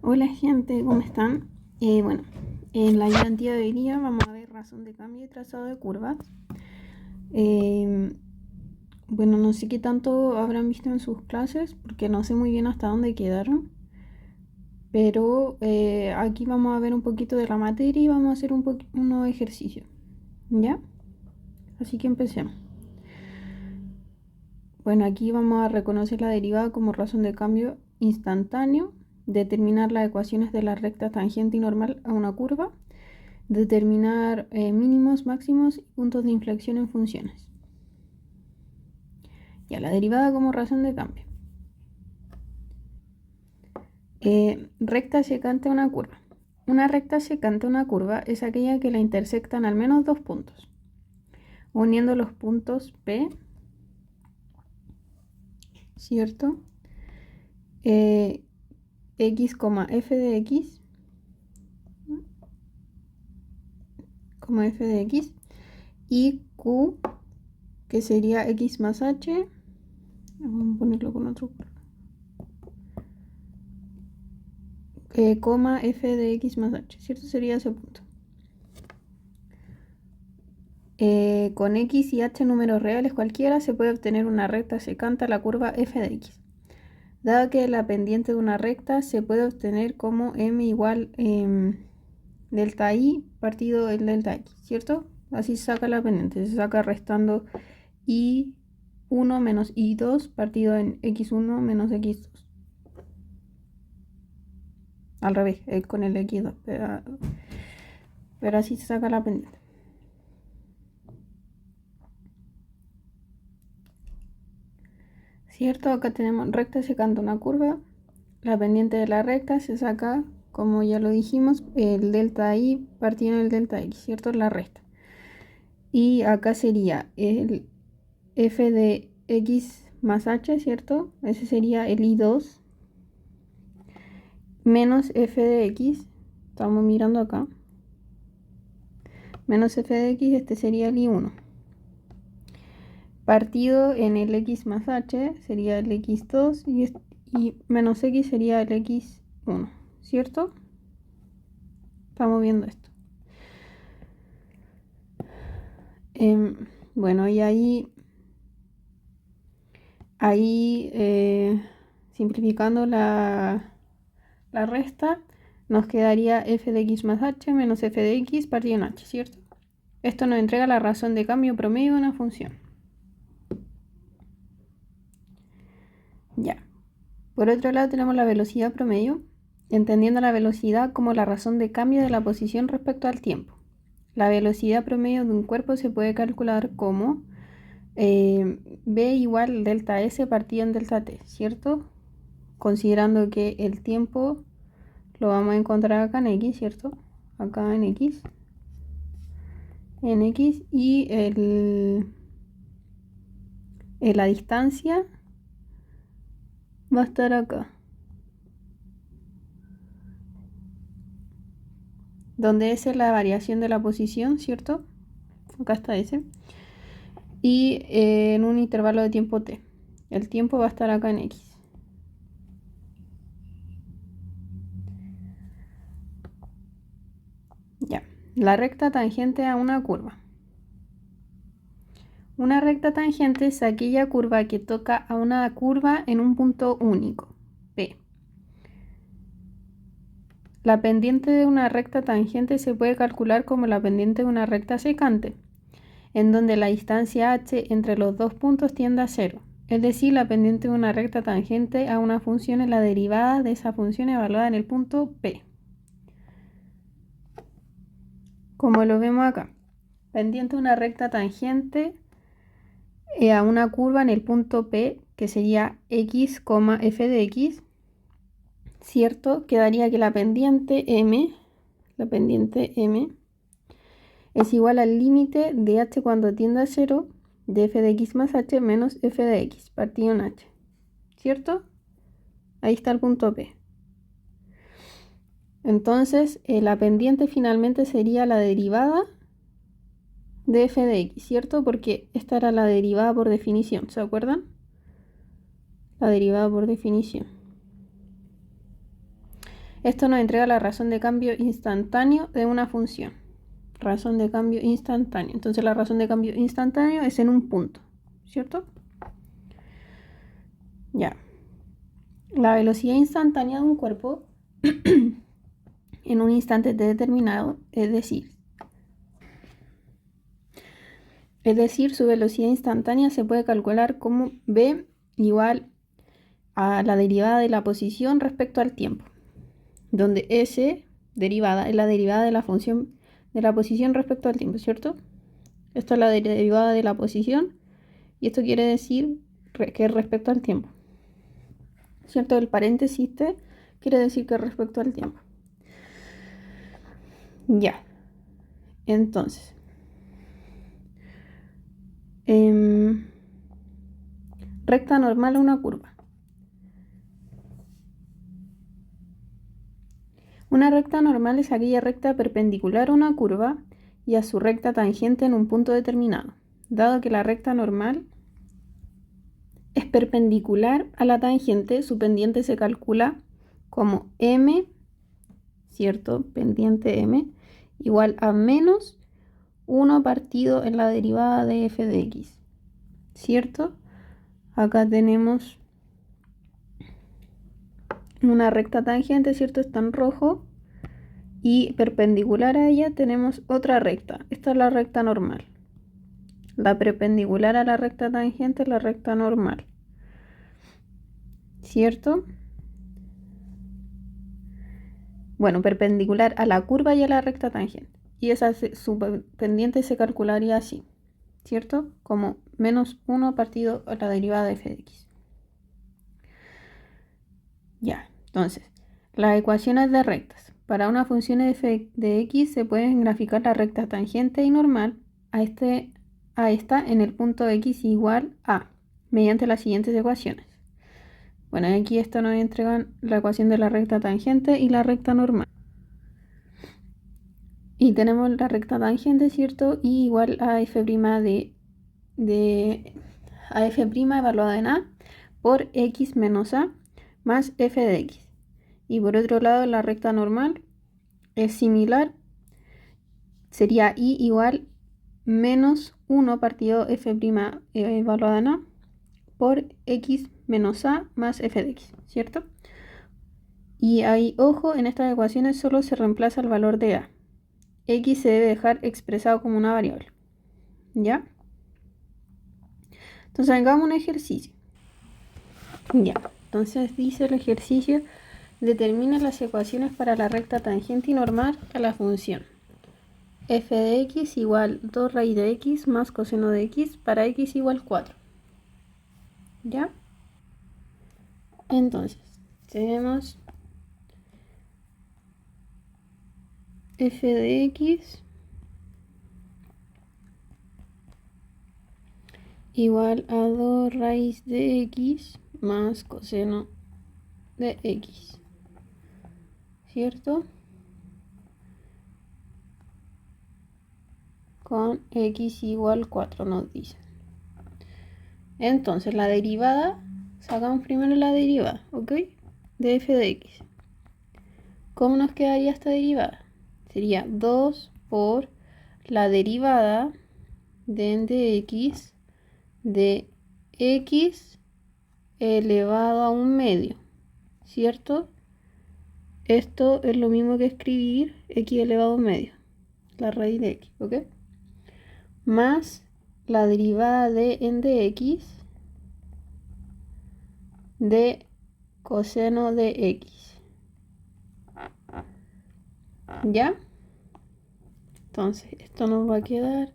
Hola gente, ¿cómo están? Bueno, en la ayudantía de hoy día vamos a ver razón de cambio y trazado de curvas. Eh, bueno, no sé qué tanto habrán visto en sus clases porque no sé muy bien hasta dónde quedaron. Pero aquí vamos a ver un poquito de la materia y vamos a hacer unos ejercicios. ¿Ya? Así que empecemos. Bueno, aquí vamos a reconocer la derivada como razón de cambio instantáneo, determinar las ecuaciones de la recta tangente y normal a una curva, determinar mínimos, máximos y puntos de inflexión en funciones. Ya, la derivada como razón de cambio. Recta secante a una curva. Una recta secante a una curva es aquella que la intersectan al menos dos puntos. Uniendo los puntos P, ¿cierto? X, f de x, f de x, y Q, que sería x más h. Vamos a ponerlo con otro color. Coma f de x más h, ¿cierto? Sería ese punto. Con x y h números reales cualquiera se puede obtener una recta secante a la curva f de x. Dado que la pendiente de una recta se puede obtener como m igual delta i partido el delta x, ¿cierto? Así se saca la pendiente, se saca restando i1 menos i2 partido en x1 menos x2. Al revés, con el x2, pero así se saca la pendiente. ¿Cierto? Acá tenemos recta secante una curva. La pendiente de la recta se saca, como ya lo dijimos, el delta i partido en el delta x, ¿cierto? La recta. Y acá sería el f de x más h, ¿cierto? Ese sería el i2 menos f de x. Estamos mirando acá. Menos f de x, este sería el i1. Partido en el x más h sería el x2 y menos x sería el x1, ¿cierto? Estamos viendo esto. Bueno, y ahí simplificando la resta, nos quedaría f de x más h menos f de x partido en h, ¿cierto? Esto nos entrega la razón de cambio promedio de una función. Ya. Por otro lado tenemos la velocidad promedio, entendiendo la velocidad como la razón de cambio de la posición respecto al tiempo. La velocidad promedio de un cuerpo se puede calcular como v igual delta s partido en delta t, ¿cierto? Considerando que el tiempo lo vamos a encontrar acá en x, ¿cierto? Acá en x. Y la distancia va a estar acá. Donde S es la variación de la posición, ¿cierto? Acá está S. Y en un intervalo de tiempo t. El tiempo va a estar acá en x. Ya. La recta tangente a una curva. Una recta tangente es aquella curva que toca a una curva en un punto único, P. La pendiente de una recta tangente se puede calcular como la pendiente de una recta secante, en donde la distancia h entre los dos puntos tiende a 0. Es decir, la pendiente de una recta tangente a una función es la derivada de esa función evaluada en el punto P. Como lo vemos acá, pendiente de una recta tangente a una curva en el punto P, que sería x, f de x, ¿cierto? Quedaría que la pendiente m es igual al límite de h cuando tiende a 0 de f de x más h menos f de x partido en h, ¿cierto? Ahí está el punto P. Entonces, la pendiente finalmente sería la derivada de f de x, ¿cierto? Porque esta era la derivada por definición, ¿se acuerdan? La derivada por definición. Esto nos entrega la razón de cambio instantáneo de una función. Razón de cambio instantáneo. Entonces la razón de cambio instantáneo es en un punto, ¿cierto? Ya. La velocidad instantánea de un cuerpo en un instante determinado, es decir, su velocidad instantánea se puede calcular como v igual a la derivada de la posición respecto al tiempo, donde s derivada es la derivada de la función de la posición respecto al tiempo, ¿cierto? Esto es la derivada de la posición y esto quiere decir que es respecto al tiempo, ¿cierto? El paréntesis T quiere decir que es respecto al tiempo. Ya, entonces recta normal a una curva. Una recta normal es aquella recta perpendicular a una curva y a su recta tangente en un punto determinado. Dado que la recta normal es perpendicular a la tangente, su pendiente se calcula como m, ¿cierto? Pendiente m igual a menos 1 partido en la derivada de f de x, ¿cierto? Acá tenemos una recta tangente, ¿cierto? Está en rojo. Y perpendicular a ella tenemos otra recta. Esta es la recta normal. La perpendicular a la recta tangente es la recta normal, ¿cierto? Bueno, perpendicular a la curva y a la recta tangente. Y su pendiente se calcularía así, ¿cierto? Como menos 1 partido a la derivada de f de x. Ya, entonces, las ecuaciones de rectas. Para una función de f de x se pueden graficar la recta tangente y normal a esta en el punto x igual a, mediante las siguientes ecuaciones. Bueno, aquí esto nos entregan la ecuación de la recta tangente y la recta normal. Y tenemos la recta tangente, ¿cierto? Y igual a f' a f' evaluada en a por x menos a más f de x. Y por otro lado, la recta normal es similar, sería y igual menos 1 partido f' evaluada en a por x menos a más f de x, ¿cierto? Y ahí, ojo, en estas ecuaciones solo se reemplaza el valor de a. X se debe dejar expresado como una variable, ¿ya? Entonces hagamos un ejercicio. Ya, entonces dice el ejercicio, determina las ecuaciones para la recta tangente y normal a la función f de x igual 2 raíz de x más coseno de x para x igual 4. ¿Ya? Entonces, tenemos f de x igual a 2 raíz de x más coseno de x, ¿cierto? Con x igual 4 nos dice. Entonces la derivada, sacamos primero la derivada, ¿ok? De f de x. ¿Cómo nos quedaría esta derivada? Sería 2 por la derivada de n de x elevado a un medio, ¿cierto? Esto es lo mismo que escribir x elevado a un medio, la raíz de x, ¿ok? Más la derivada de n de x de coseno de x. ¿Ya? Entonces, esto nos va a quedar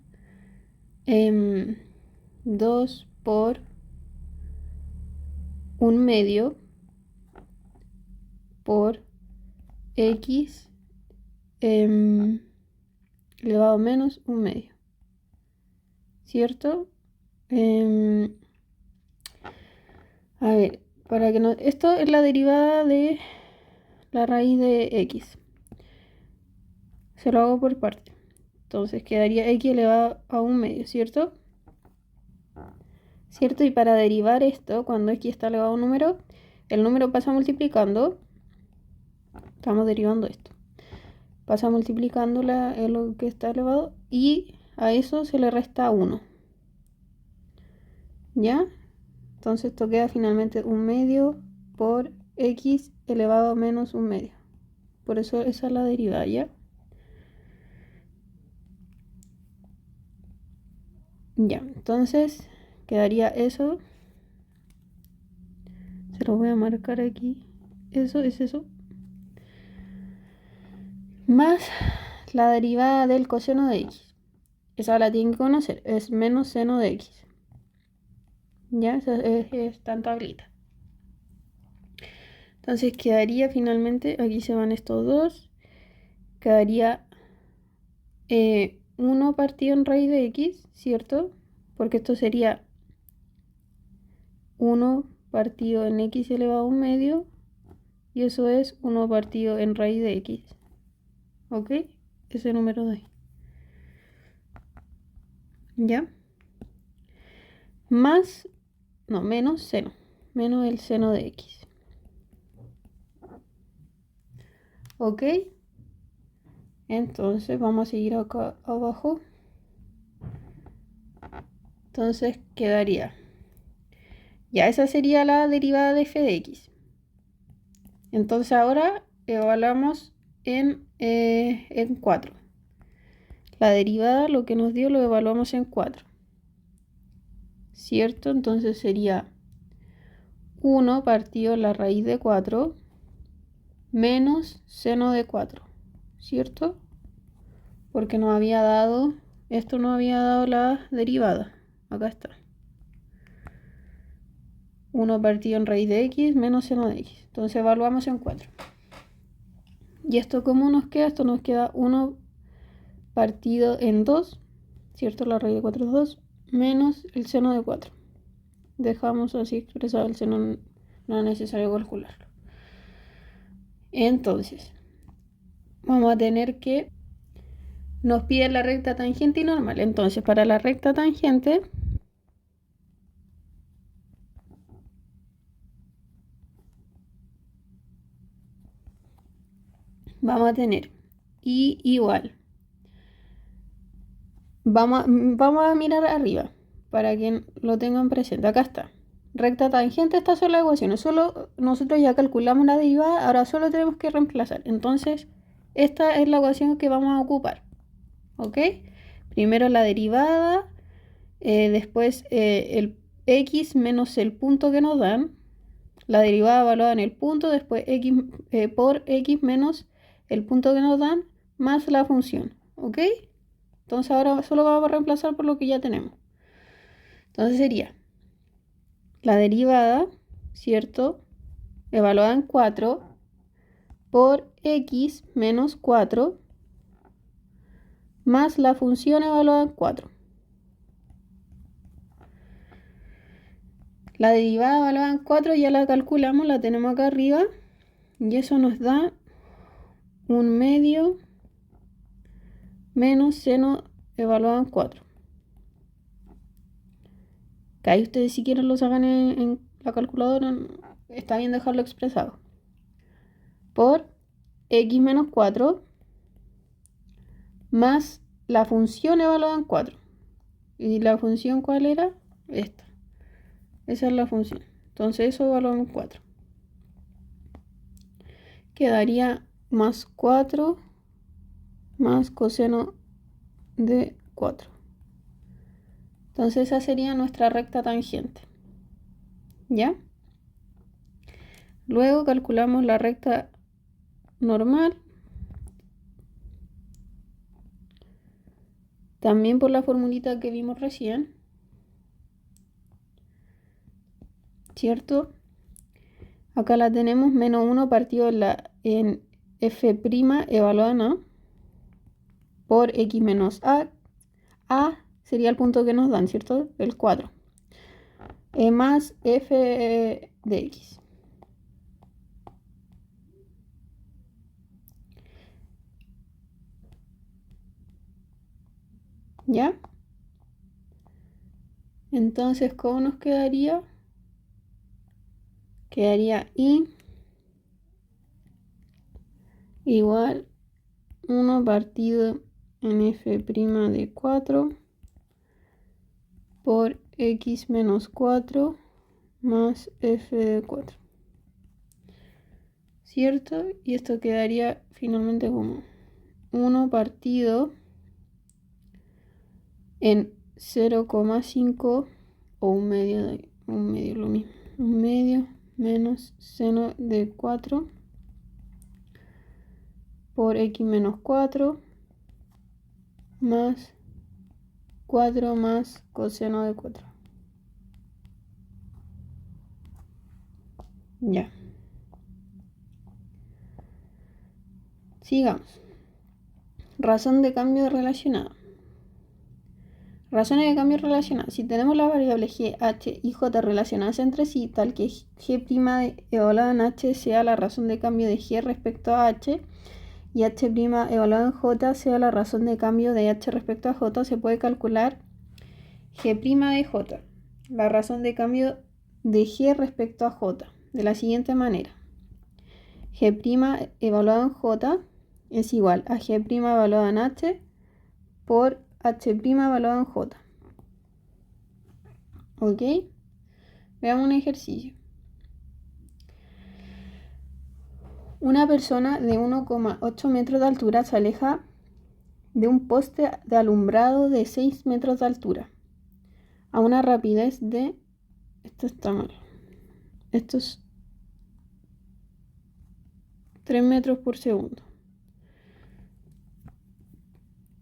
2 por un medio por x elevado a menos un medio, ¿cierto? A ver, para que no... Esto es la derivada de la raíz de x. Se lo hago por parte. Entonces quedaría x elevado a un medio, ¿cierto? ¿Cierto? Y para derivar esto, cuando x está elevado a un número, el número pasa multiplicando Estamos derivando esto. Pasa multiplicando lo que está elevado y a eso se le resta 1. ¿Ya? Entonces esto queda finalmente 1/2 por x elevado a menos 1/2. Por eso esa es la derivada, ¿ya? Ya, entonces quedaría eso. Se lo voy a marcar aquí. Eso es eso. Más la derivada del coseno de x. Esa la tienen que conocer. Es menos seno de x. Ya, esa está en tablita. Entonces quedaría finalmente, aquí se van estos dos. Quedaría 1 partido en raíz de x, ¿cierto? Porque esto sería 1 partido en x elevado a 1/2. Y eso es 1 partido en raíz de x. ¿Ok? Ese número de ahí. ¿Ya? Más, no, menos seno. Menos el seno de x. ¿Ok? Entonces vamos a seguir acá abajo. Entonces quedaría. Ya, esa sería la derivada de f de x. Entonces ahora evaluamos en 4. La derivada, lo que nos dio, lo evaluamos en 4. ¿Cierto? Entonces sería 1 partido la raíz de 4 menos seno de 4. ¿Cierto? Porque nos había dado, esto nos había dado la derivada. Acá está. 1 partido en raíz de x menos seno de x. Entonces evaluamos en 4. ¿Y esto cómo nos queda? Esto nos queda 1 partido en 2, ¿cierto? La raíz de 4 es 2, menos el seno de 4. Dejamos así expresado el seno, no es necesario calcularlo. Entonces, vamos a tener que, nos pide la recta tangente y normal. Entonces, para la recta tangente, vamos a tener y igual. Vamos a mirar arriba para que lo tengan presente. Acá está. Recta tangente, estas son las ecuaciones. Solo nosotros ya calculamos la derivada, ahora solo tenemos que reemplazar. Entonces, esta es la ecuación que vamos a ocupar. ¿Ok? Primero la derivada, después el x menos el punto que nos dan. La derivada evaluada en el punto, después x por x menos el punto que nos dan, más la función. ¿Ok? Entonces ahora solo vamos a reemplazar por lo que ya tenemos. Entonces sería la derivada, ¿cierto? Evaluada en 4 por x menos 4 más la función evaluada en 4. La derivada evaluada en 4 ya la calculamos, la tenemos acá arriba. Y eso nos da 1/2 menos seno evaluado en 4. Que ahí ustedes si quieren lo sacan en la calculadora, está bien dejarlo expresado. Por x menos 4 más la función evaluada en 4. ¿Y la función cuál era? Esta. Esa es la función. Entonces eso evaluado en 4. Quedaría más 4 más coseno de 4. Entonces esa sería nuestra recta tangente. ¿Ya? Luego calculamos la recta normal. También por la formulita que vimos recién. ¿Cierto? Acá la tenemos menos 1 partido en f' evaluada en a por x menos a. A sería el punto que nos dan, ¿cierto? El 4. Más f de x. ¿Ya? Entonces, ¿cómo nos quedaría? Quedaría y igual 1 partido en f' de 4 por x menos 4 más f de 4. ¿Cierto? Y esto quedaría finalmente como 1 partido en 0,5 o un medio lo mismo. Un medio menos seno de 4 por x menos 4 más 4 más coseno de 4. Ya. Sigamos. Razón de cambio relacionada. Razones de cambio relacionadas. Si tenemos las variables g, h y j relacionadas entre sí, tal que g' evaluada en h sea la razón de cambio de g respecto a h y h' evaluada en j sea la razón de cambio de h respecto a j, se puede calcular g' de j, la razón de cambio de g respecto a j, de la siguiente manera. G' evaluado en j es igual a g' evaluado en h por h' evaluado en j. ¿Ok? Veamos un ejercicio. Una persona de 1,8 metros de altura se aleja de un poste de alumbrado de 6 metros de altura a una rapidez de... Esto está mal. Esto es 3 metros por segundo.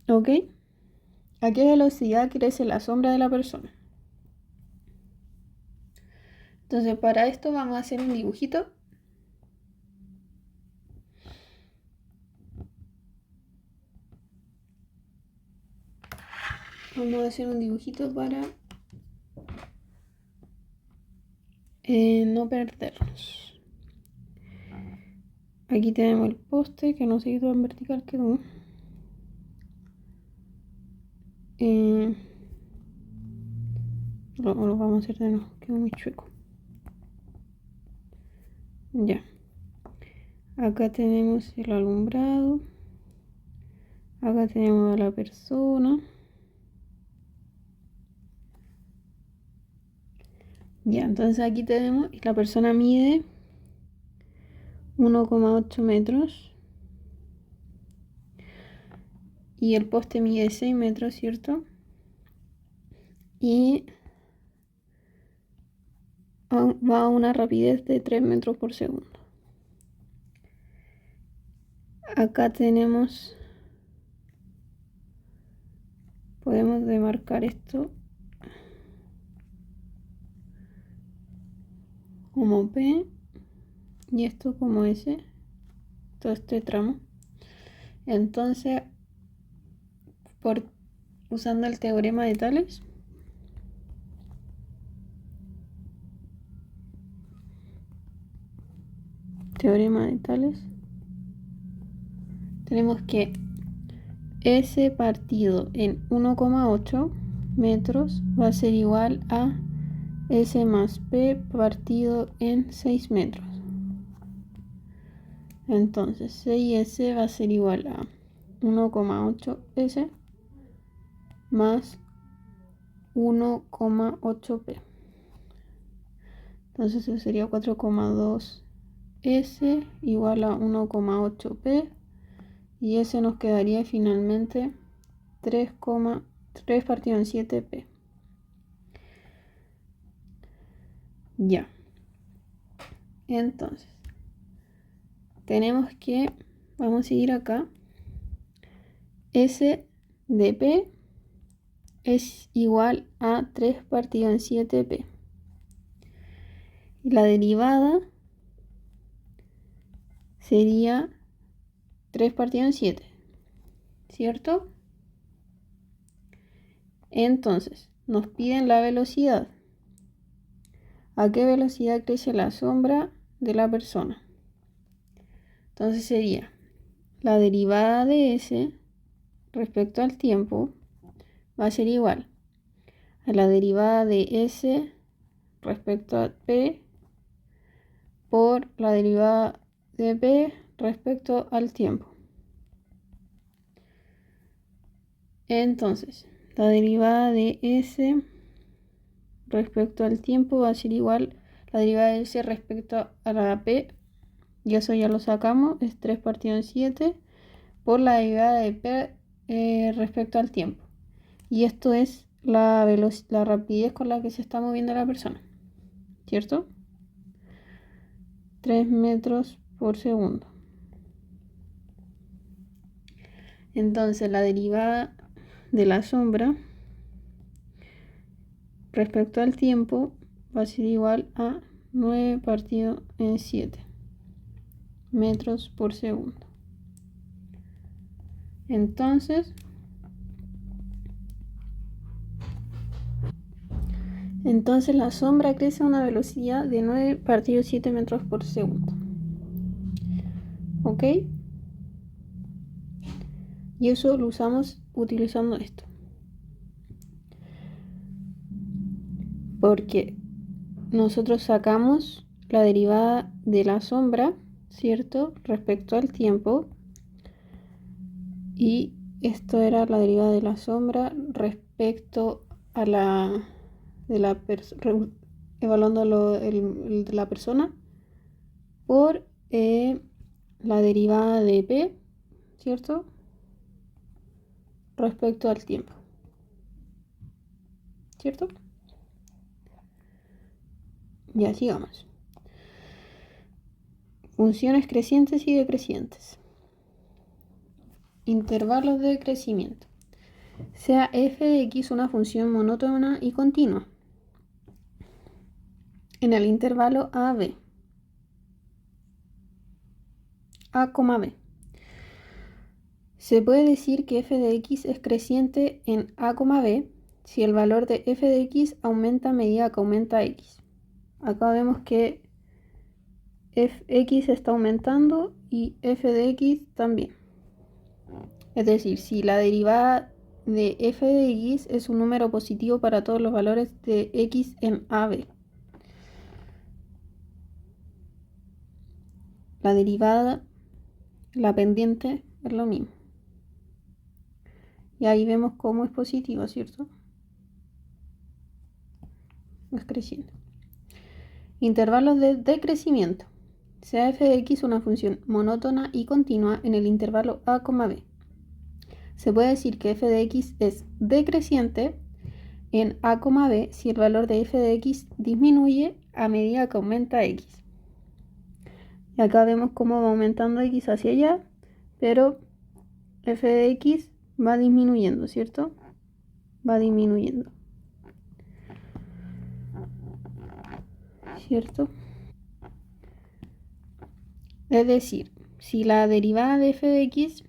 ¿Ok? ¿A qué velocidad crece la sombra de la persona? Entonces, para esto vamos a hacer un dibujito. Vamos a hacer un dibujito para no perdernos. Aquí tenemos el poste, que no sé qué tan vertical quedó. Lo vamos a hacer de nuevo, quedó muy chueco. Ya. Acá tenemos el alumbrado. Acá tenemos a la persona. Ya, entonces aquí tenemos, la persona mide 1,8 metros. Y el poste mide 6 metros, ¿cierto? Y va a una rapidez de 3 metros por segundo. Acá tenemos, podemos demarcar esto como P y esto como S, todo este tramo. Entonces, usando el teorema de Tales, tenemos que S partido en 1,8 metros va a ser igual a S más P partido en 6 metros. Entonces 6S va a ser igual a 1,8S más 1,8P. Entonces eso sería 4,2S igual a 1,8P. Y ese nos quedaría finalmente 3 partido en 7P. Ya. Entonces, tenemos que, vamos a seguir acá. S de P es igual a 3 partido en 7P. Y la derivada sería 3 partido en 7. ¿Cierto? Entonces, nos piden la velocidad. ¿A qué velocidad crece la sombra de la persona? Entonces sería la derivada de S respecto al tiempo va a ser igual a la derivada de S respecto a P por la derivada de P respecto al tiempo. Entonces, la derivada de S respecto al tiempo va a ser igual la derivada de S respecto a la P, y eso ya lo sacamos, es 3 partido en 7 por la derivada de P respecto al tiempo. Y esto es la rapidez con la que se está moviendo la persona, ¿cierto? 3 metros por segundo. Entonces la derivada de la sombra respecto al tiempo va a ser igual a 9 partido en 7 metros por segundo. Entonces la sombra crece a una velocidad de 9 partido 7 metros por segundo. ¿Ok? Y eso lo usamos utilizando esto. Porque nosotros sacamos la derivada de la sombra, ¿cierto? Respecto al tiempo. Y esto era la derivada de la sombra respecto a la de la evaluando el de la persona por la derivada de P, ¿cierto? Respecto al tiempo, ¿cierto? Ya sigamos. Funciones crecientes y decrecientes. Intervalos de crecimiento. Sea f de x una función monótona y continua en el intervalo a,b. A,b. Se puede decir que f de x es creciente en a,b si el valor de f de x aumenta a medida que aumenta x. Acá vemos que x está aumentando y f de x también. Es decir, si la derivada de f de x es un número positivo para todos los valores de x en AB. La derivada, la pendiente, es lo mismo. Y ahí vemos cómo es positiva, ¿cierto? Es creciendo. Intervalos de decrecimiento. Sea f de x una función monótona y continua en el intervalo a,b. Se puede decir que f de x es decreciente en a,b si el valor de f de x disminuye a medida que aumenta x. Y acá vemos cómo va aumentando x hacia allá, pero f de x va disminuyendo, ¿cierto? Va disminuyendo, ¿cierto? Es decir, si la derivada de f de x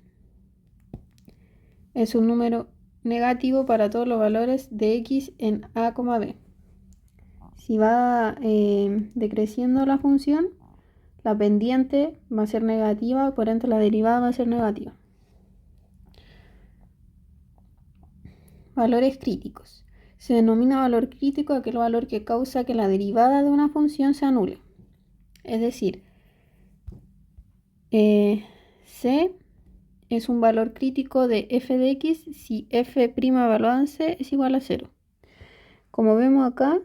es un número negativo para todos los valores de x en a,b. Si va decreciendo la función, la pendiente va a ser negativa, por ende la derivada va a ser negativa. Valores críticos. Se denomina valor crítico aquel valor que causa que la derivada de una función se anule. Es decir, C es un valor crítico de f de x si f' evaluado en C es igual a 0. Como vemos acá,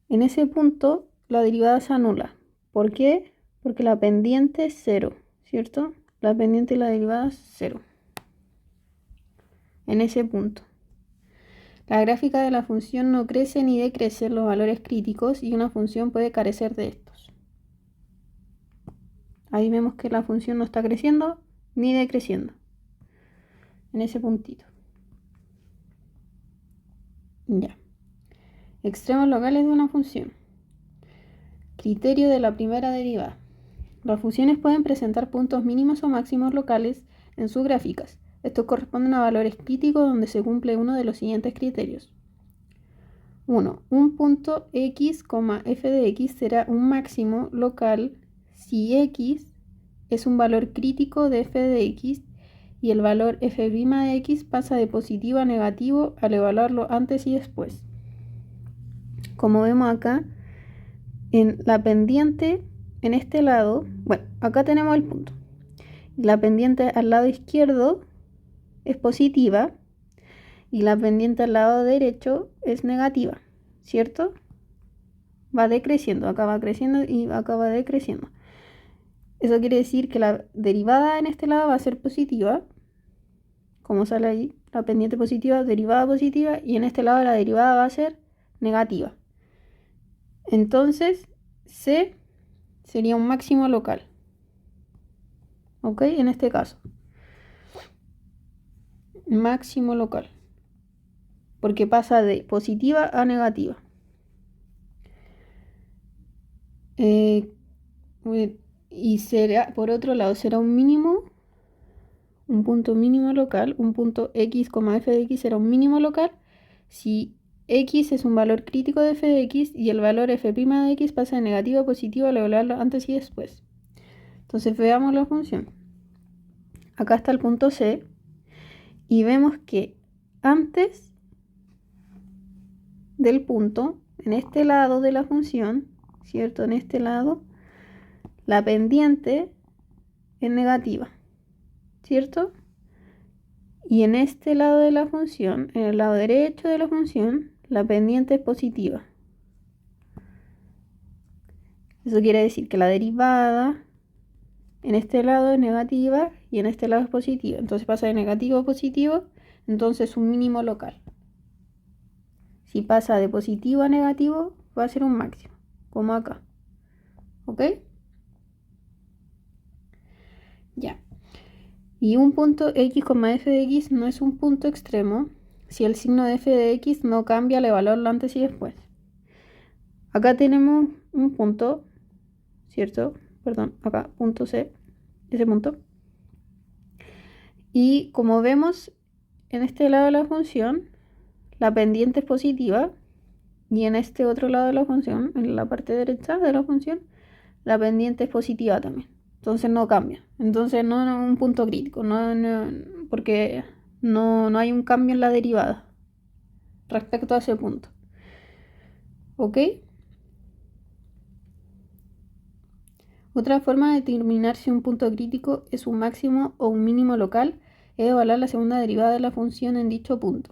en ese punto la derivada se anula. ¿Por qué? Porque la pendiente es 0, ¿cierto? La pendiente y la derivada es 0. En ese punto. La gráfica de la función no crece ni decrece en los valores críticos y una función puede carecer de estos. Ahí vemos que la función no está creciendo ni decreciendo. En ese puntito. Ya. Extremos locales de una función. Criterio de la primera derivada. Las funciones pueden presentar puntos mínimos o máximos locales en sus gráficas. Estos corresponden a valores críticos donde se cumple uno de los siguientes criterios. 1. Un punto x, f de x será un máximo local si x es un valor crítico de f de x y el valor f' de x pasa de positivo a negativo al evaluarlo antes y después. Como vemos acá, en la pendiente en este lado, bueno, acá tenemos el punto. La pendiente al lado izquierdo es positiva y la pendiente al lado derecho es negativa, ¿cierto? Va decreciendo, acá va creciendo y acá va decreciendo. Eso quiere decir que la derivada en este lado va a ser positiva, como sale ahí, la pendiente positiva, derivada positiva, y en este lado la derivada va a ser negativa. Entonces, C sería un máximo local. ¿Ok? En este caso. Máximo local. Porque pasa de positiva a negativa. Y será, por otro lado, será un mínimo, un punto mínimo local, un punto x, f de x será un mínimo local si x es un valor crítico de f de x y el valor f' de x pasa de negativo a positivo al evaluarlo antes y después. Entonces veamos la función. Acá está el punto C y vemos que antes del punto, en este lado de la función, ¿cierto? En este lado, la pendiente es negativa, ¿cierto? Y en este lado de la función, en el lado derecho de la función, la pendiente es positiva. Eso quiere decir que la derivada en este lado es negativa y en este lado es positiva. Entonces pasa de negativo a positivo, entonces un mínimo local. Si pasa de positivo a negativo, va a ser un máximo, como acá. ¿Ok? Ya. Y un punto x, f de x no es un punto extremo si el signo de f de x no cambia al evaluarlo antes y después. Acá tenemos un punto, ¿cierto? Perdón, acá, punto C, ese punto. Y como vemos, en este lado de la función, la pendiente es positiva. Y en este otro lado de la función, en la parte derecha de la función, la pendiente es positiva también. Entonces no cambia. Entonces no es un punto crítico, porque no hay un cambio en la derivada respecto a ese punto. ¿Ok? Otra forma de determinar si un punto crítico es un máximo o un mínimo local es evaluar la segunda derivada de la función en dicho punto.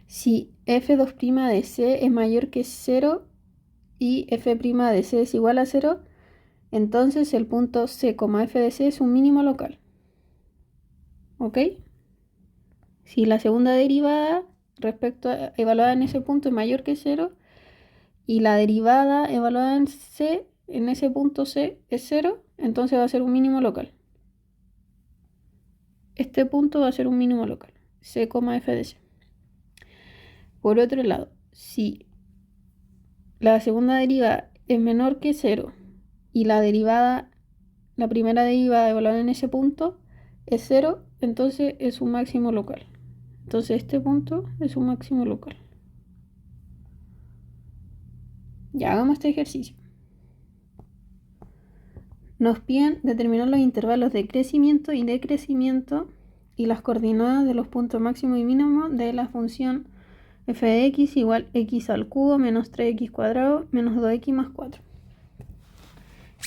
Si f2' de c es mayor que 0 y f' de c es igual a 0, entonces el punto c, f de c es un mínimo local. ¿Ok? Si la segunda derivada evaluada en ese punto es mayor que 0 y la derivada evaluada en c, en ese punto c, es 0, entonces va a ser un mínimo local. Este punto va a ser un mínimo local, c, f de c. Por otro lado, si la segunda derivada es menor que 0 y la primera derivada evaluada en ese punto es 0, entonces es un máximo local. Entonces este punto es un máximo local. Ya hagamos este ejercicio. Nos piden determinar los intervalos de crecimiento y decrecimiento y las coordenadas de los puntos máximo y mínimo de la función f de x igual x al cubo menos 3x cuadrado menos 2x más 4.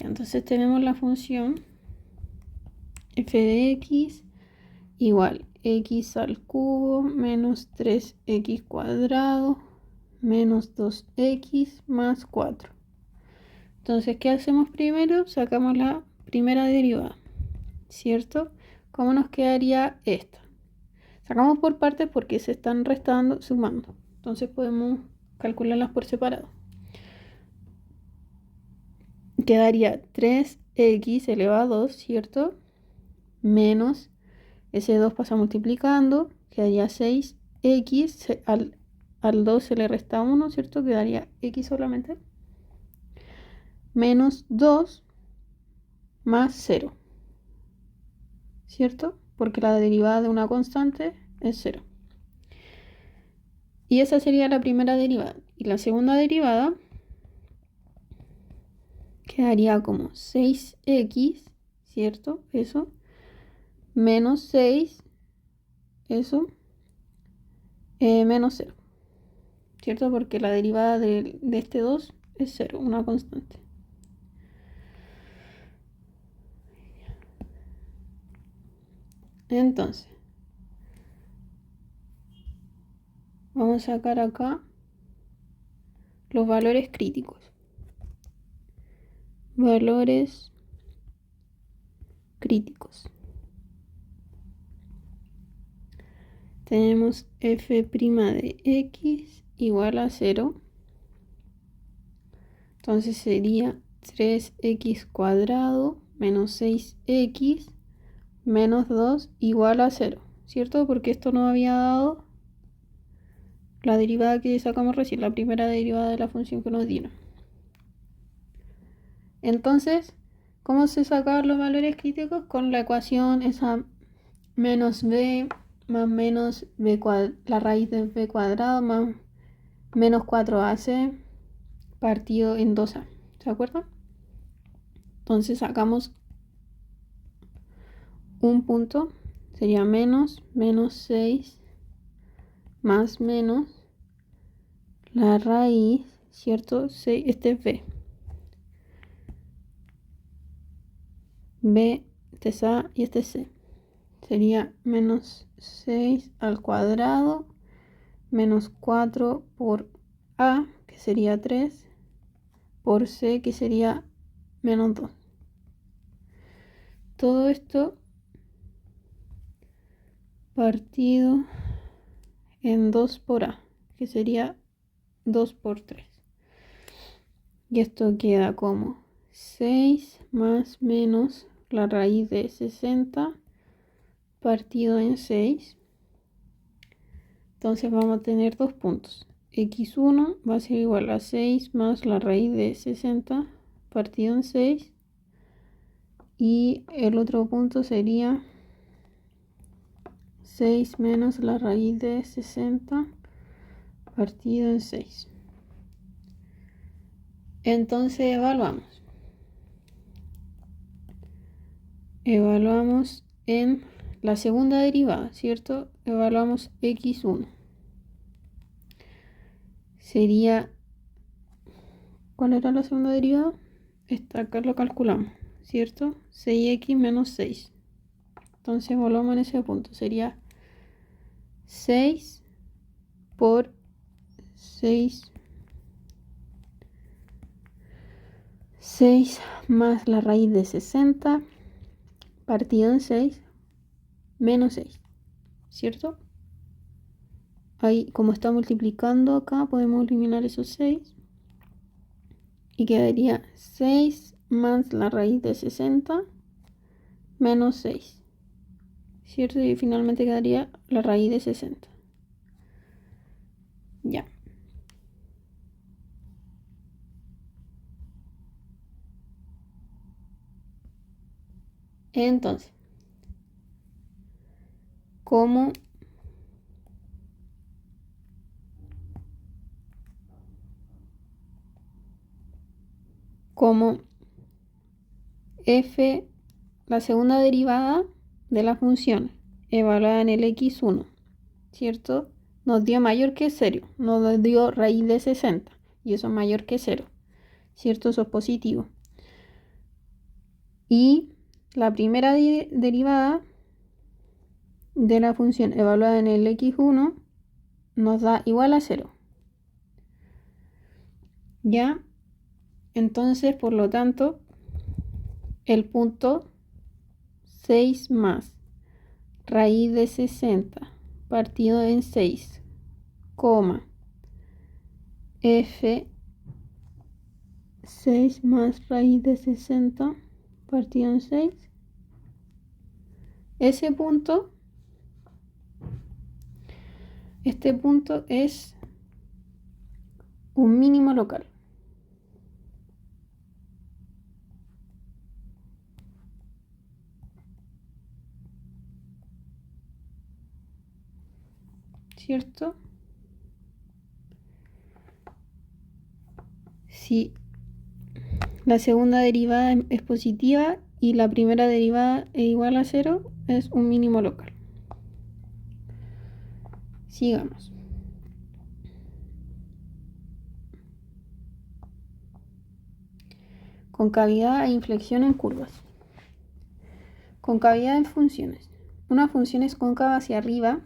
Entonces tenemos la función f de x igual x al cubo menos 3x cuadrado menos 2x más 4. Entonces, ¿qué hacemos primero? Sacamos la primera derivada, ¿cierto? ¿Cómo nos quedaría esta? Sacamos por partes porque se están restando, sumando. Entonces podemos calcularlas por separado. Quedaría 3x elevado a 2, ¿cierto? Menos ese 2 pasa multiplicando, quedaría 6x, al 2 se le resta 1, ¿cierto? Quedaría x solamente. Menos 2 más 0, ¿cierto? Porque la derivada de una constante es 0. Y esa sería la primera derivada. Y la segunda derivada quedaría como 6x, ¿cierto? Eso. Menos 6, eso. Menos 0, ¿cierto? Porque la derivada de este 2 es 0, una constante. Entonces, vamos a sacar acá los valores críticos. Valores críticos. Tenemos f' de x igual a 0. Entonces sería 3x cuadrado menos 6x menos 2 igual a 0, ¿cierto? Porque esto nos había dado la derivada que sacamos recién, la primera derivada de la función que nos dieron. Entonces, ¿cómo se sacan los valores críticos? Con la ecuación esa menos b más menos b la raíz de b cuadrado más menos 4ac partido en 2a. ¿Se acuerdan? Entonces sacamos un punto, sería menos 6 más menos la raíz, ¿cierto? Este es b. B, este es a y este es c. Sería menos 6 al cuadrado menos 4 por a, que sería 3, por c, que sería menos 2. Todo esto partido en 2 por a, que sería 2 por 3. Y esto queda como 6 más menos la raíz de 60 partido en 6. Entonces vamos a tener dos puntos. X1 va a ser igual a 6 más la raíz de 60 partido en 6. Y el otro punto sería 6 menos la raíz de 60 partido en 6. Entonces evaluamos. Evaluamos en la segunda derivada, ¿cierto? Evaluamos x1. Sería... ¿Cuál era la segunda derivada? Esta acá lo calculamos, ¿cierto? 6x menos 6. Entonces evaluamos en ese punto. Sería 6 por 6. 6 más la raíz de 60 partido en 6 menos 6, ¿cierto? Ahí, como está multiplicando acá, podemos eliminar esos 6 y quedaría 6 más la raíz de 60 menos 6, ¿cierto? Y finalmente quedaría la raíz de 60. Ya. Entonces, como f, la segunda derivada de la función evaluada en el x1, ¿cierto? Nos dio mayor que 0, nos dio raíz de 60 y eso es mayor que 0, ¿cierto? Eso es positivo. Y la primera derivada de la función evaluada en el x1 nos da igual a 0. ¿Ya? Entonces, por lo tanto, el punto 6 más raíz de 60 partido en 6, f 6 más raíz de 60 partido en 6. Ese punto, este punto es un mínimo local. ¿Cierto? Si la segunda derivada es positiva y la primera derivada es igual a 0, es un mínimo local. Sigamos. Concavidad e inflexión en curvas. Concavidad en funciones. Una función es cóncava hacia arriba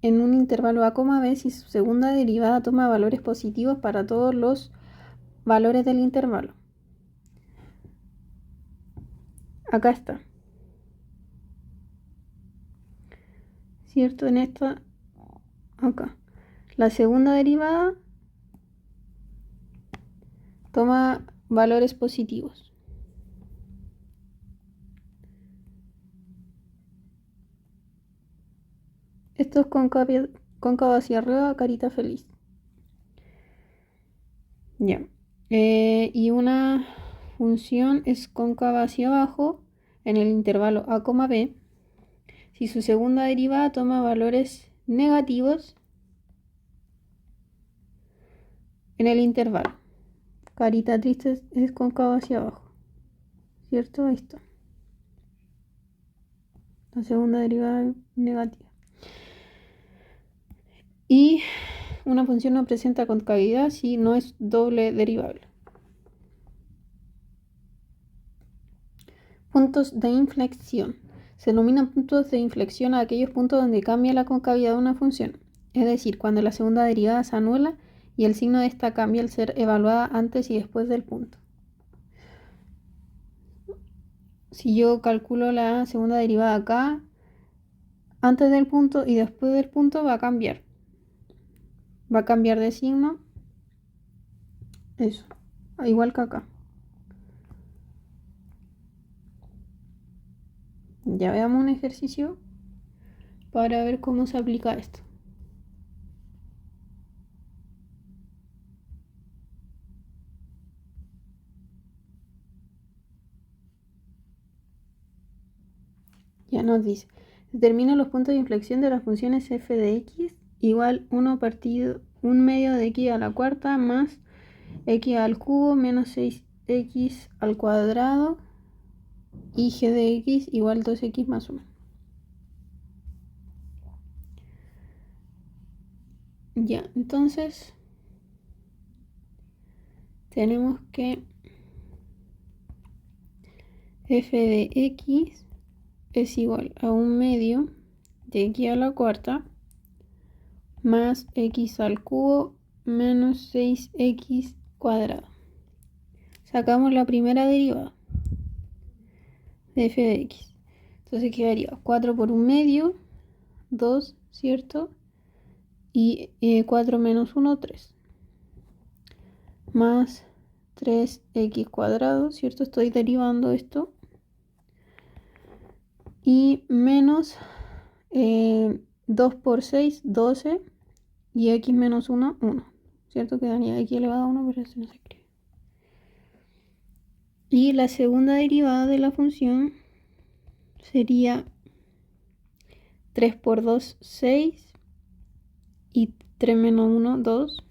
en un intervalo a, b si su segunda derivada toma valores positivos para todos los valores del intervalo. Acá está. ¿Cierto? En esta, acá. La segunda derivada toma valores positivos. Esto es cóncavo hacia arriba, carita feliz. Ya. Y una función es cóncava hacia abajo en el intervalo a, b si su segunda derivada toma valores negativos en el intervalo. Carita triste es cóncava hacia abajo. ¿Cierto? Ahí está. La segunda derivada negativa. Y una función no presenta concavidad si no es doble derivable. Puntos de inflexión. Se denominan puntos de inflexión a aquellos puntos donde cambia la concavidad de una función. Es decir, cuando la segunda derivada se anula y el signo de esta cambia al ser evaluada antes y después del punto. Si yo calculo la segunda derivada acá, antes del punto y después del punto va a cambiar. Va a cambiar de signo. Eso. Igual que acá. Ya veamos un ejercicio para ver cómo se aplica esto. Ya nos dice, determina los puntos de inflexión de las funciones f de x igual 1 partido 1 medio de x a la cuarta más x al cubo menos 6x al cuadrado y g de x igual 2x más 1. Ya, entonces tenemos que f de x es igual a 1 medio de x a la cuarta más x al cubo menos 6x cuadrado. Sacamos la primera derivada de f de x. Entonces quedaría 4 por 1 medio, 2, ¿cierto? Y 4 menos 1, 3. Más 3x cuadrado, ¿cierto? Estoy derivando esto. Y menos 2 por 6, 12. Y x menos 1, 1. ¿Cierto? Quedaría x elevado a 1, pero eso no se escribe. Y la segunda derivada de la función sería 3 por 2, 6. Y 3 menos 1, 2.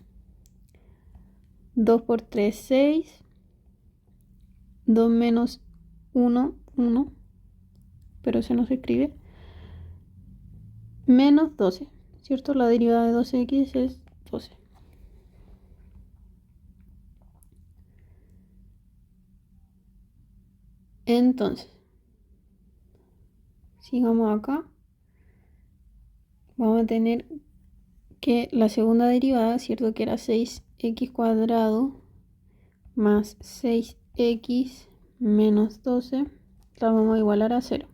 2 por 3, 6. 2 menos 1, 1. Pero eso no se escribe. Menos 12. ¿Cierto? La derivada de 12x es 12. Entonces, sigamos acá. Vamos a tener que la segunda derivada, ¿cierto? Que era 6x cuadrado más 6x menos 12, la vamos a igualar a 0.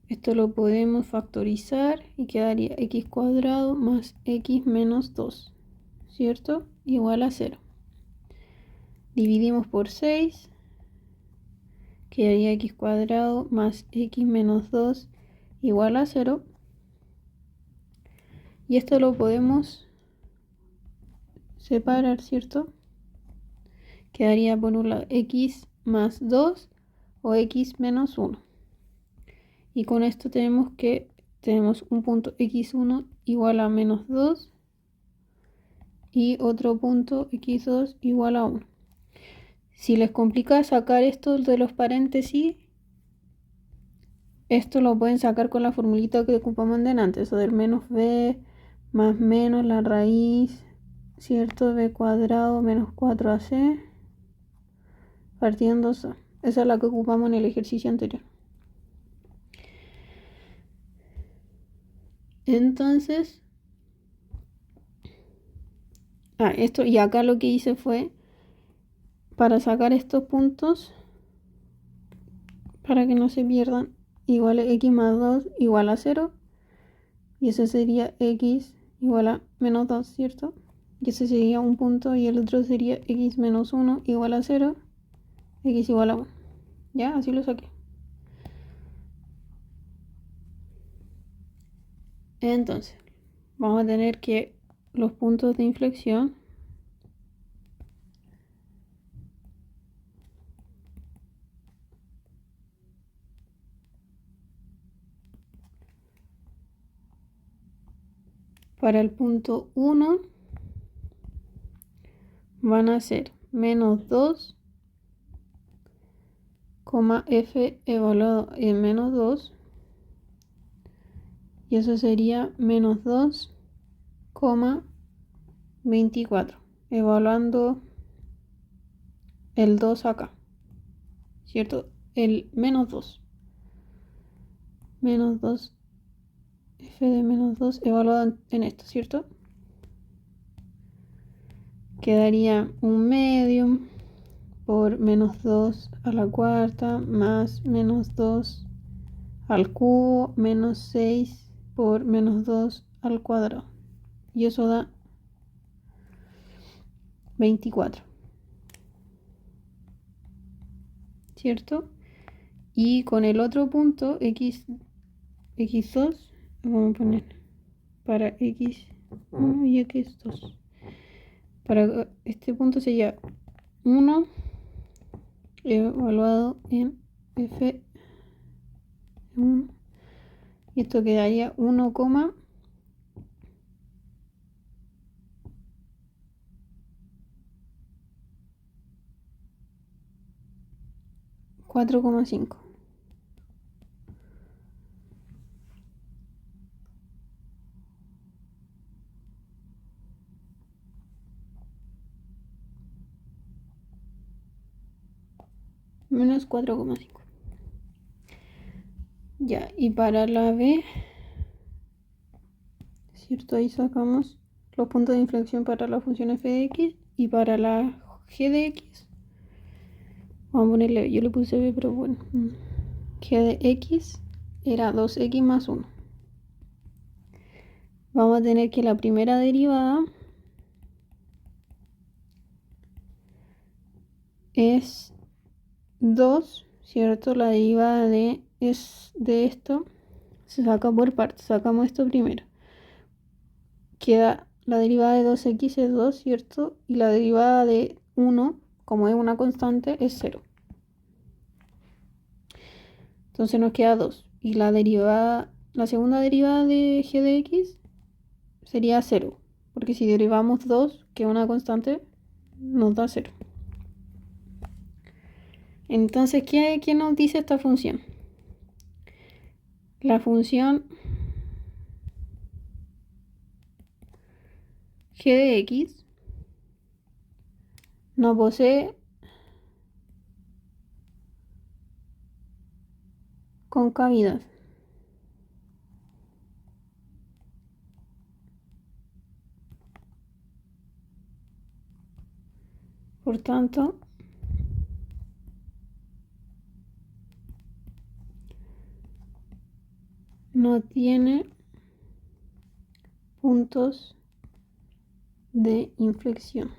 Esto lo podemos factorizar y quedaría x cuadrado más x menos 2, ¿cierto? Igual a 0. Dividimos por 6, quedaría x cuadrado más x menos 2 igual a 0. Y esto lo podemos separar, ¿cierto? Quedaría por un lado x más 2 o x menos 1. Y con esto tenemos un punto x1 igual a menos 2 y otro punto x2 igual a 1. Si les complica sacar esto de los paréntesis, esto lo pueden sacar con la formulita que ocupamos delante, eso del menos b más menos la raíz, ¿cierto? B cuadrado menos 4ac partiendo 2A. Esa es la que ocupamos en el ejercicio anterior. Entonces, esto, y acá lo que hice fue, para sacar estos puntos, para que no se pierdan, igual a x más 2 igual a 0, y eso sería x igual a menos 2, ¿cierto? Y ese sería un punto, y el otro sería x menos 1 igual a 0, x igual a 1. ¿Ya? Así lo saqué. Entonces, vamos a tener que los puntos de inflexión para el punto 1 van a ser menos 2, f evaluado en menos 2, y eso sería menos 2, 24, evaluando el 2 acá, ¿cierto? El menos 2, f de menos 2 evaluado en esto, ¿cierto? Quedaría un medio por menos 2 a la cuarta más menos 2 al cubo menos 6 por menos 2 al cuadrado. Y eso da 24. ¿Cierto? Y con el otro punto, x2, vamos a poner para x1 y x2. Para este punto sería 1 evaluado en f1. Y esto quedaría 1, 4,5. Menos 4,5. Ya, y para la B, ¿cierto? Ahí sacamos los puntos de inflexión para la función f de x, y para la g de x, vamos a ponerle, yo le puse b, pero bueno, g de x era 2x más 1. Vamos a tener que la primera derivada es 2, ¿cierto? La derivada de esto se saca por partes. Sacamos esto primero. Queda la derivada de 2x es 2, ¿cierto? Y la derivada de 1, como es una constante, es 0. Entonces nos queda 2. Y la segunda derivada de g de x sería 0. Porque si derivamos 2, que es una constante, nos da 0. Entonces, ¿qué nos dice esta función? La función g de x no posee concavidad. Por tanto, no tiene puntos de inflexión.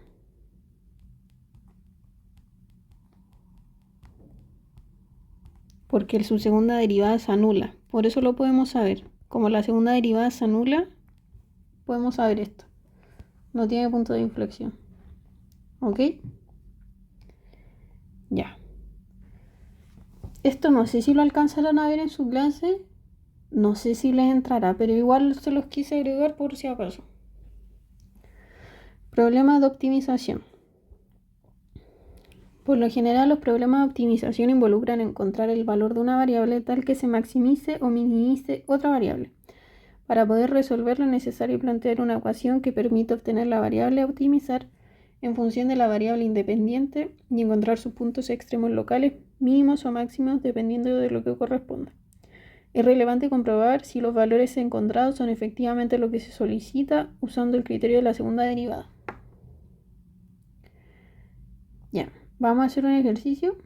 Porque su segunda derivada se anula. Por eso lo podemos saber. Como la segunda derivada se anula, podemos saber esto. No tiene punto de inflexión. ¿Ok? Ya. Esto no sé si lo alcanzarán a ver en su clase. No sé si les entrará, pero igual se los quise agregar por si acaso. Problemas de optimización. Por lo general, los problemas de optimización involucran encontrar el valor de una variable tal que se maximice o minimice otra variable. Para poder resolverlo es necesario plantear una ecuación que permita obtener la variable a optimizar en función de la variable independiente y encontrar sus puntos extremos locales mínimos o máximos dependiendo de lo que corresponda. Es relevante comprobar si los valores encontrados son efectivamente lo que se solicita usando el criterio de la segunda derivada. Ya, vamos a hacer un ejercicio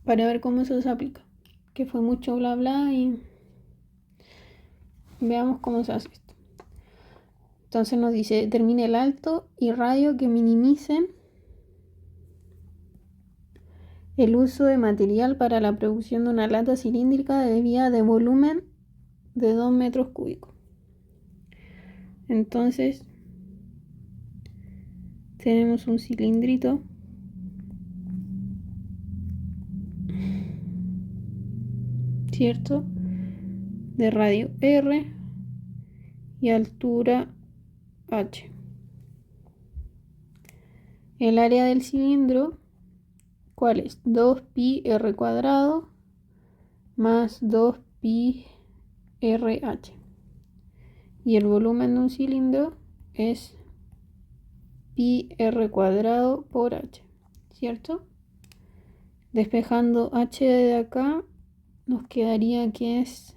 para ver cómo eso se aplica. Que fue mucho bla bla y veamos cómo se hace esto. Entonces nos dice, determine el alto y radio que minimicen el uso de material para la producción de una lata cilíndrica de vía de volumen de 2 metros cúbicos. Entonces tenemos un cilindrito ¿cierto? De radio R y altura H. El área del cilindro, ¿cuál es? 2pi r cuadrado más 2pi RH. Y el volumen de un cilindro es pi r cuadrado por h, ¿cierto? Despejando h de acá, nos quedaría que es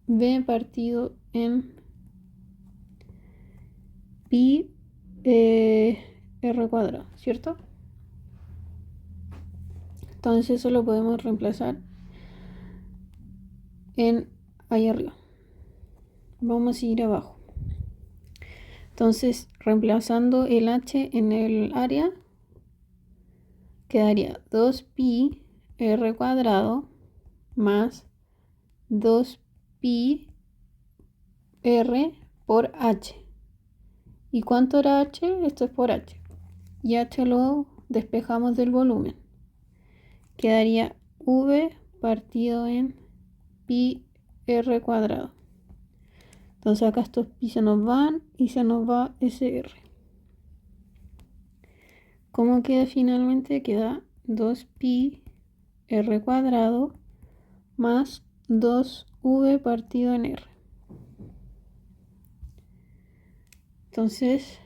b partido en pi r cuadrado, ¿cierto? Entonces eso lo podemos reemplazar en ahí arriba. Vamos a ir abajo. Entonces, reemplazando el h en el área, quedaría 2pi r cuadrado más 2pi r por h. ¿Y cuánto era h? Esto es por h. Y h lo despejamos del volumen. Quedaría v partido en pi r cuadrado. Entonces acá estos pi se nos van y se nos va ese r. ¿Cómo queda finalmente? Queda 2pi r cuadrado más 2v partido en r. Entonces,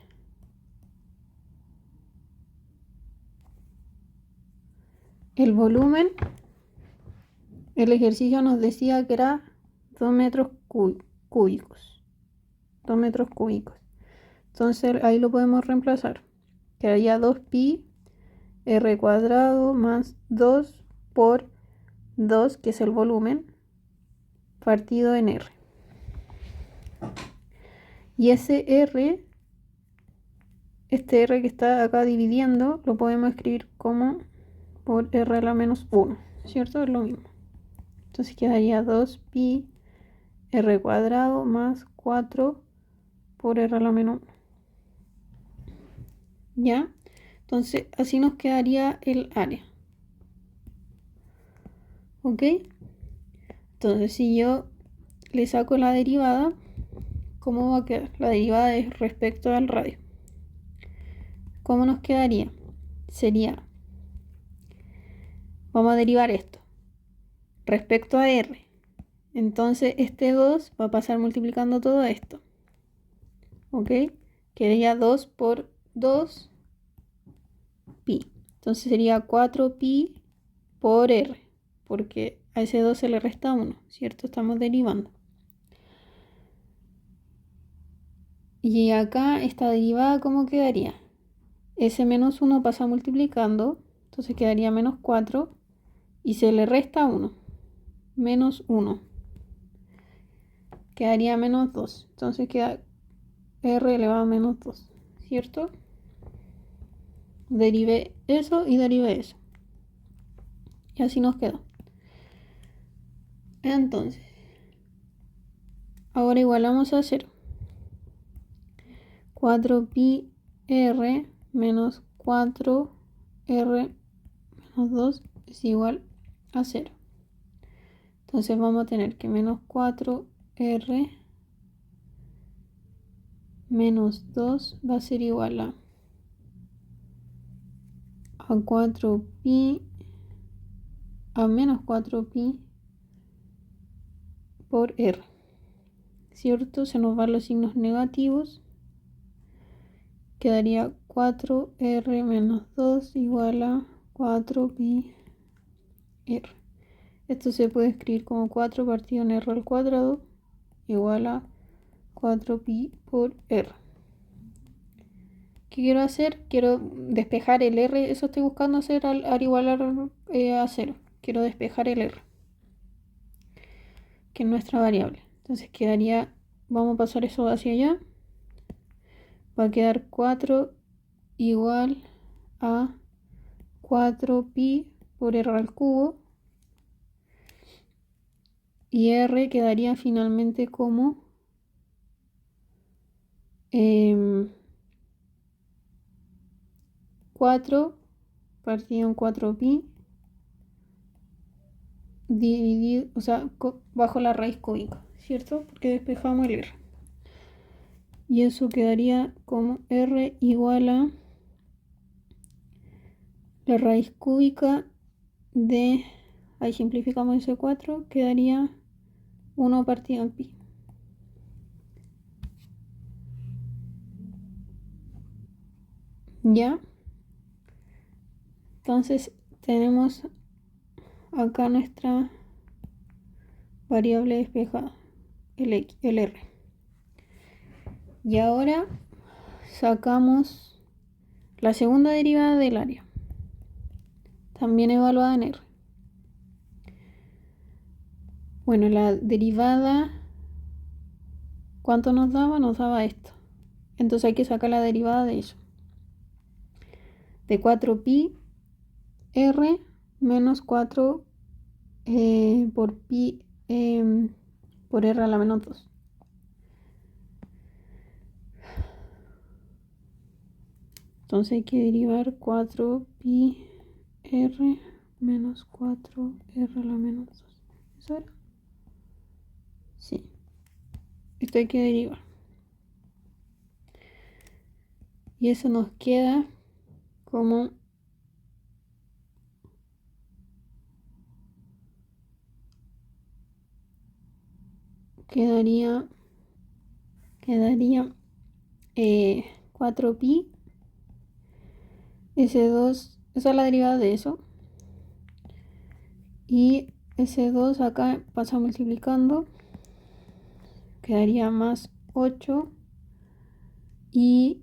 el volumen, el ejercicio nos decía que era 2 metros cúbicos. 2 metros cúbicos. Entonces ahí lo podemos reemplazar. Quedaría 2pi r cuadrado más 2 por 2, que es el volumen, partido en r. Y ese r, este r que está acá dividiendo, lo podemos escribir como por r a la menos 1, ¿cierto? Es lo mismo. Entonces quedaría 2pi r cuadrado más 4 por r a la menos 1. ¿Ya? Entonces así nos quedaría el área. ¿Ok? Entonces si yo le saco la derivada, ¿cómo va a quedar? La derivada es respecto al radio. ¿Cómo nos quedaría? Sería, vamos a derivar esto respecto a r. Entonces este 2 va a pasar multiplicando todo esto. ¿Ok? Quedaría 2 por 2 pi. Entonces sería 4pi por r, porque a ese 2 se le resta 1, ¿cierto? Estamos derivando. Y acá esta derivada, ¿cómo quedaría? Ese menos 1 pasa multiplicando, entonces quedaría menos 4 y se le resta 1. Menos 1. Quedaría menos 2. Entonces queda r elevado a menos 2, ¿cierto? Derivé eso y derivé eso. Y así nos quedó. Entonces, ahora igualamos a 0. 4pi r menos 4r menos 2 es igual a 0. Entonces vamos a tener que menos 4r menos 2 va a ser igual a 4pi a menos 4pi por r, ¿cierto? Se nos van los signos negativos, quedaría 4r menos 2 igual a 4pi r. Esto se puede escribir como 4 partido en r al cuadrado igual a 4pi por r. ¿Qué quiero hacer? Quiero despejar el r, eso estoy buscando hacer al igualar a 0. Quiero despejar el r, que es nuestra variable. Entonces quedaría, vamos a pasar eso hacia allá. Va a quedar 4 igual a 4pi por r al cubo. Y r quedaría finalmente como 4 partido en 4pi dividido, o sea, bajo la raíz cúbica, ¿cierto? Porque despejamos el r. Y eso quedaría como r igual a la raíz cúbica de, ahí simplificamos ese 4, quedaría 1 partido en pi. ¿Ya? Entonces tenemos acá nuestra variable despejada, el r. Y ahora sacamos la segunda derivada del área, también evaluada en r. Bueno, la derivada, ¿cuánto nos daba? Nos daba esto. Entonces hay que sacar la derivada de eso. De 4pi r menos 4 por pi por r a la menos 2. Entonces hay que derivar 4pi r menos 4r a la menos 2. ¿Eso era? Sí. Esto hay que derivar. Y eso nos queda como quedaría 4pi S2, esa es la derivada de eso, y S2 acá pasa multiplicando, quedaría más 8 y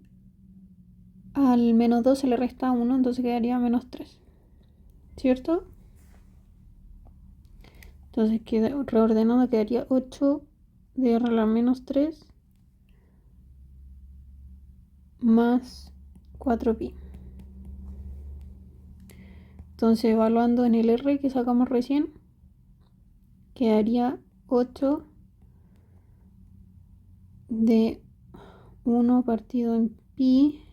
al menos 2 se le resta 1, entonces quedaría menos 3, ¿cierto? Entonces reordenado quedaría 8 de r a la menos 3 más 4pi. Entonces evaluando en el r que sacamos recién, quedaría 8 de 1 partido en pi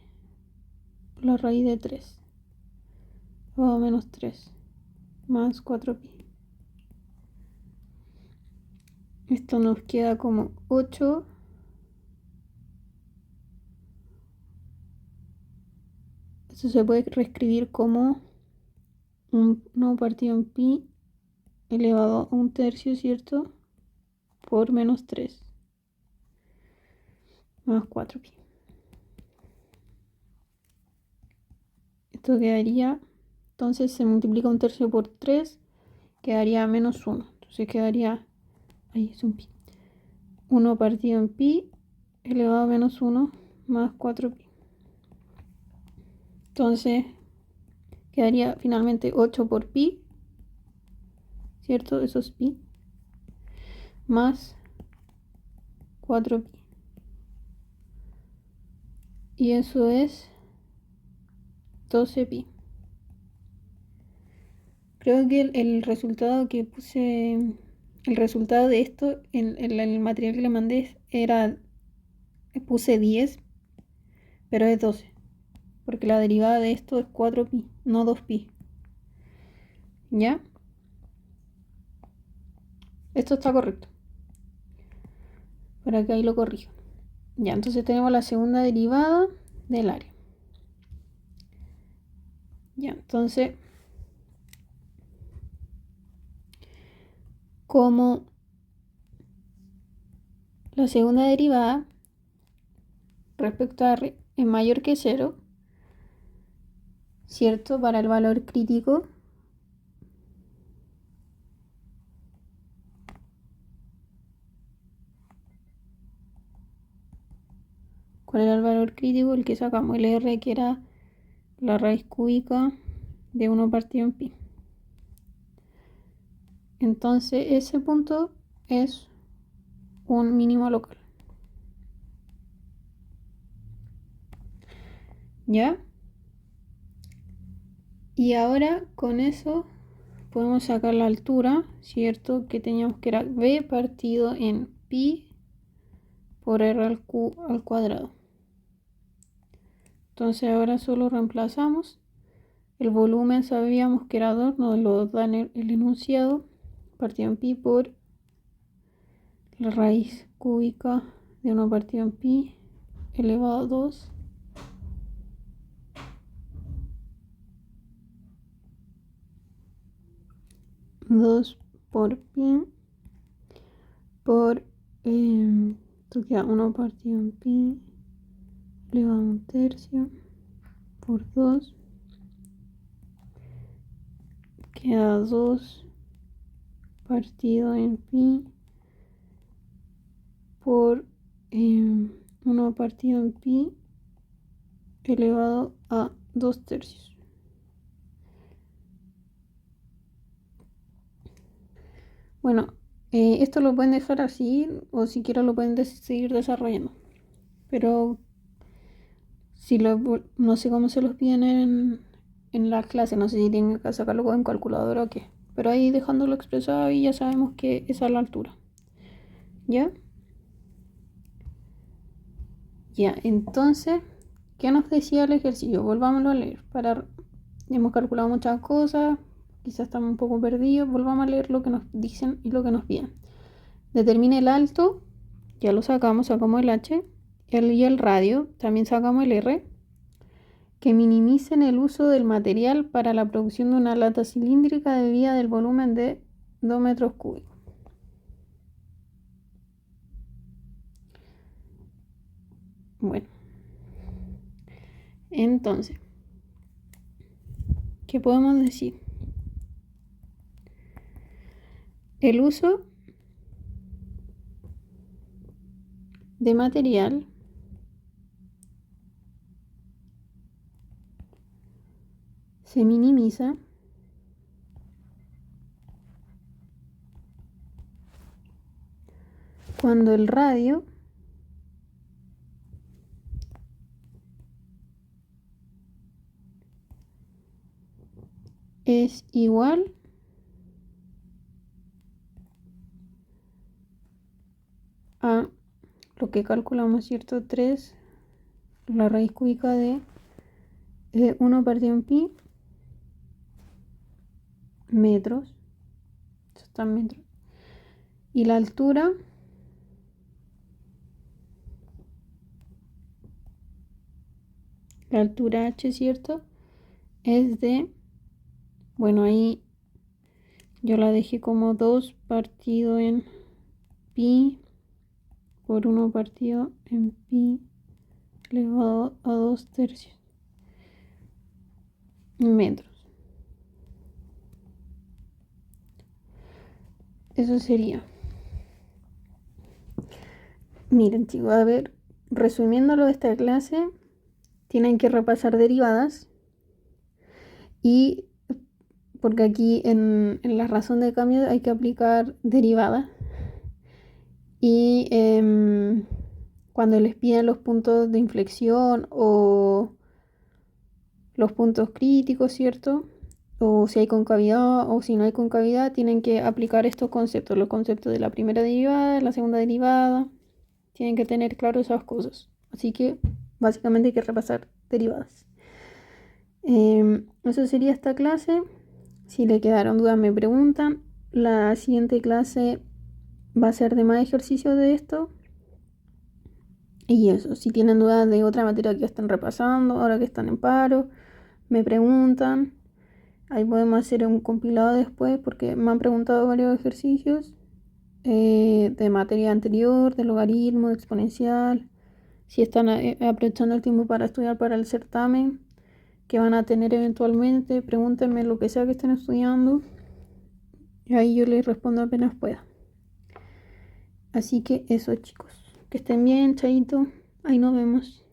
por la raíz de 3 o menos 3 más 4pi. Esto nos queda como 8 Eso se puede reescribir como 1 partido en pi elevado a 1/3, ¿cierto? Por menos 3 más 4pi. Esto quedaría, entonces se multiplica 1/3 por 3, quedaría menos 1. Entonces quedaría, ahí es un pi. 1 partido en pi elevado a menos 1 más 4pi. Entonces quedaría finalmente 8 por pi, ¿cierto? Eso es pi, más 4pi. Y eso es 12pi. Creo que el resultado que puse, el resultado de esto en el material que le mandé era, puse 10, pero es 12, porque la derivada de esto es 4pi, no 2pi. ¿Ya? Esto está correcto. Para que ahí lo corrijo. Ya, entonces tenemos la segunda derivada del área. Ya, entonces, como la segunda derivada respecto a r es mayor que 0, ¿cierto? Para el valor crítico. ¿Cuál era el valor crítico? El que sacamos, el R, que era la raíz cúbica de 1 partido en pi. Entonces ese punto es un mínimo local. ¿Ya? Y ahora con eso podemos sacar la altura, ¿cierto? Que teníamos que era b partido en pi por r al cuadrado. Entonces ahora solo reemplazamos. El volumen sabíamos que era 2, nos lo da el enunciado, partido en pi por la raíz cúbica de 1 partido en pi elevado a 2. Por pi por esto queda 1 partido en pi elevado a 1/3 por 2 queda 2 partido en pi por 1 partido en pi elevado a 2/3. Bueno, esto lo pueden dejar así o si quieren lo pueden seguir desarrollando. Pero si no sé cómo se los piden en las clases, no sé si tienen que sacarlo en calculadora o qué. Pero ahí dejándolo expresado y ya sabemos que esa es la altura. ¿Ya? Ya, entonces, ¿qué nos decía el ejercicio? Volvámoslo a leer. Hemos calculado muchas cosas, quizás estamos un poco perdidos. Volvamos a leer lo que nos dicen y lo que nos piden. Determine el alto, ya lo sacamos el h, y el radio, también sacamos el r. Que minimicen el uso del material para la producción de una lata cilíndrica debida del volumen de 2 metros cúbicos. Bueno, entonces, ¿qué podemos decir? El uso de material se minimiza cuando el radio es igual a lo que calculamos, ¿cierto? 3, la raíz cúbica de 1 partido en pi metros. Eso está en metros. Y la altura h, ¿cierto? Es de, bueno, ahí yo la dejé como 2 partido en pi por 1 partido en pi elevado a 2/3 metros. Eso sería. Miren, chicos, a ver, resumiéndolo de esta clase, tienen que repasar derivadas y porque aquí en la razón de cambio hay que aplicar derivadas y cuando les piden los puntos de inflexión o los puntos críticos, ¿cierto? O si hay concavidad o si no hay concavidad, tienen que aplicar estos conceptos, los conceptos de la primera derivada, la segunda derivada, tienen que tener claro esas cosas. Así que básicamente hay que repasar derivadas. Eso sería esta clase. Si le quedaron dudas me preguntan. La siguiente clase va a ser de más ejercicios de esto. Y eso, si tienen dudas de otra materia que estén repasando, ahora que están en paro, me preguntan. Ahí podemos hacer un compilado después porque me han preguntado varios ejercicios de materia anterior, de logaritmo, de exponencial, si están aprovechando el tiempo para estudiar para el certamen que van a tener eventualmente, pregúntenme lo que sea que estén estudiando y ahí yo les respondo apenas pueda. Así que eso, chicos, que estén bien, chaito, ahí nos vemos.